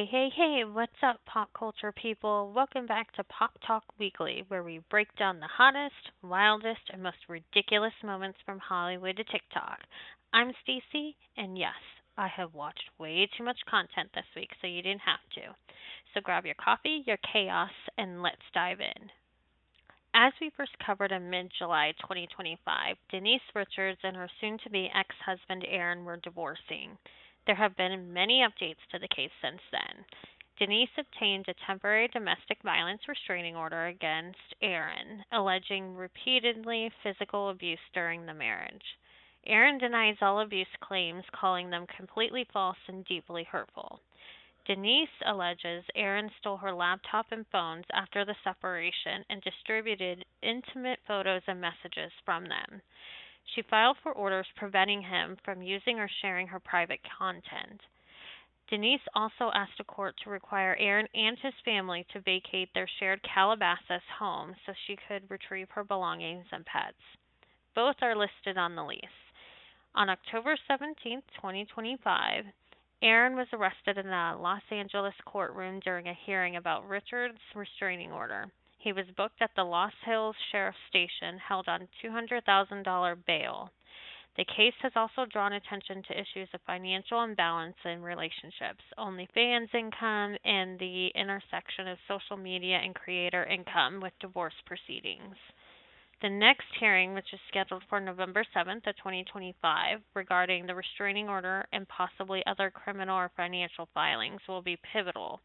Hey, hey, hey, what's up, pop culture people? Welcome back to Pop Talk Weekly, where we break down the hottest, wildest, and most ridiculous moments from Hollywood to TikTok. I'm Stacy, and yes, I have watched way too much content this week, so you didn't have to. So grab your coffee, your chaos, and let's dive in. As we first covered in mid July 2025, Denise Richards and her soon to be ex husband Aaron were divorcing. There have been many updates to the case since then. Denise obtained a temporary domestic violence restraining order against Aaron, alleging repeatedly physical abuse during the marriage. Aaron denies all abuse claims, calling them completely false and deeply hurtful. Denise alleges Aaron stole her laptop and phones after the separation and distributed intimate photos and messages from them. She filed for orders preventing him from using or sharing her private content. Denise also asked a court to require Aaron and his family to vacate their shared Calabasas home so she could retrieve her belongings and pets. Both are listed on the lease. On October 17, 2025, Aaron was arrested in a Los Angeles courtroom during a hearing about Richard's restraining order. He was booked at the Los Hills Sheriff's Station, held on $200,000 bail. The case has also drawn attention to issues of financial imbalance in relationships, OnlyFans income, and the intersection of social media and creator income with divorce proceedings. The next hearing, which is scheduled for November 7th of 2025, regarding the restraining order and possibly other criminal or financial filings, will be pivotal.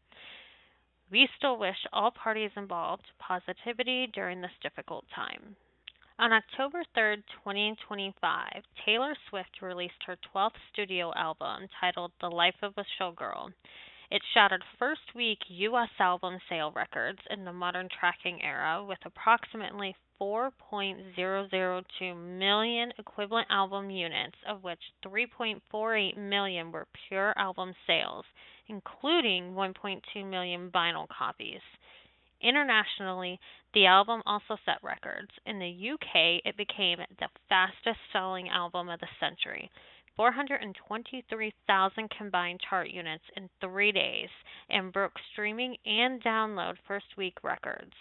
We still wish all parties involved positivity during this difficult time. On October 3rd, 2025, Taylor Swift released her 12th studio album titled The Life of a Showgirl. It shattered first week U.S. album sale records in the modern tracking era with approximately 4.002 million equivalent album units, of which 3.48 million were pure album sales, including 1.2 million vinyl copies. Internationally, the album also set records. In the UK, it became the fastest selling album of the century. 423,000 combined chart units in 3 days and broke streaming and download first week records.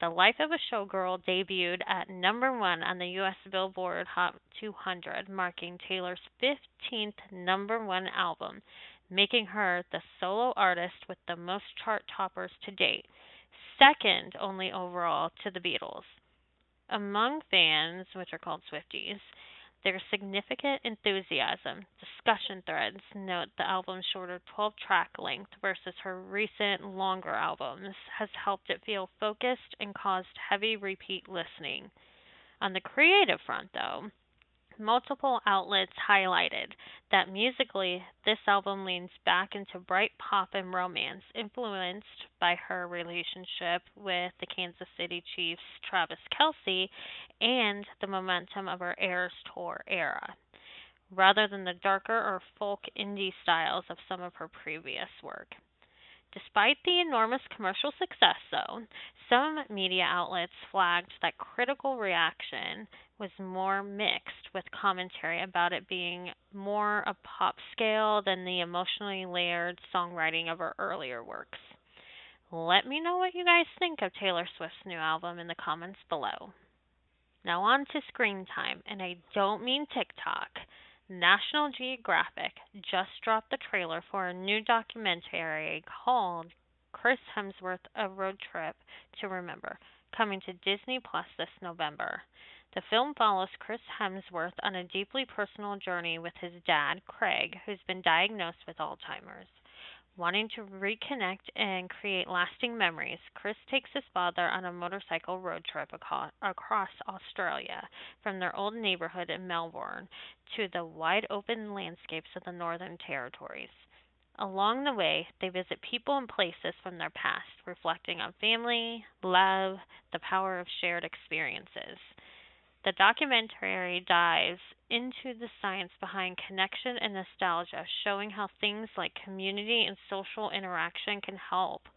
The Life of a Showgirl debuted at #1 on the U.S. Billboard Hot 200, marking Taylor's 15th #1 album, making her the solo artist with the most chart toppers to date, second only overall to the Beatles. Among fans, which are called Swifties, there's significant enthusiasm. Discussion threads note the album's shorter 12-track length versus her recent longer albums has helped it feel focused and caused heavy repeat listening. On the creative front, though, multiple outlets highlighted that musically this album leans back into bright pop and romance, influenced by her relationship with the Kansas City Chiefs' Travis Kelce and the momentum of her Eras Tour era, rather than the darker or folk indie styles of some of her previous work. Despite the enormous commercial success, though, some media outlets flagged that critical reaction was more mixed, with commentary about it being more a pop scale than the emotionally layered songwriting of her earlier works. Let me know what you guys think of Taylor Swift's new album in the comments below. Now on to screen time, and I don't mean TikTok. National Geographic just dropped the trailer for a new documentary called Chris Hemsworth: A Road Trip to Remember, coming to Disney Plus this November. The film follows Chris Hemsworth on a deeply personal journey with his dad, Craig, who's been diagnosed with Alzheimer's. Wanting to reconnect and create lasting memories, Chris takes his father on a motorcycle road trip across Australia, from their old neighborhood in Melbourne to the wide open landscapes of the Northern Territories. Along the way, they visit people and places from their past, reflecting on family, love, the power of shared experiences. The documentary dives into the science behind connection and nostalgia, showing how things like community and social interaction can help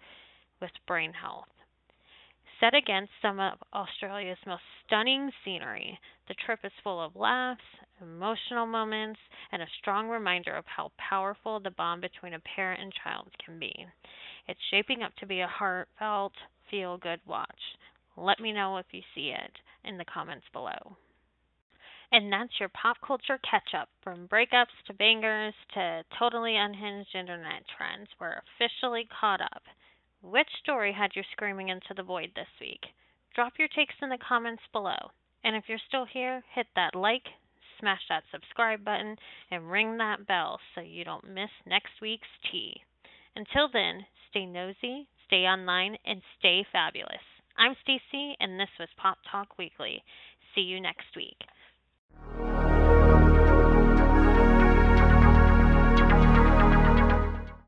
with brain health. Set against some of Australia's most stunning scenery, the trip is full of laughs, emotional moments, and a strong reminder of how powerful the bond between a parent and child can be. It's shaping up to be a heartfelt, feel good watch. Let me know if you see it in the comments below. And that's your pop culture catch up. From breakups to bangers to totally unhinged internet trends. We're officially caught up. Which story had you screaming into the void this week? Drop your takes in the comments below. And if you're still here, hit that like, smash that subscribe button, and ring that bell so you don't miss next week's tea. Until then, stay nosy, stay online, and stay fabulous. I'm Stacy, and this was Pop Talk Weekly. See you next week.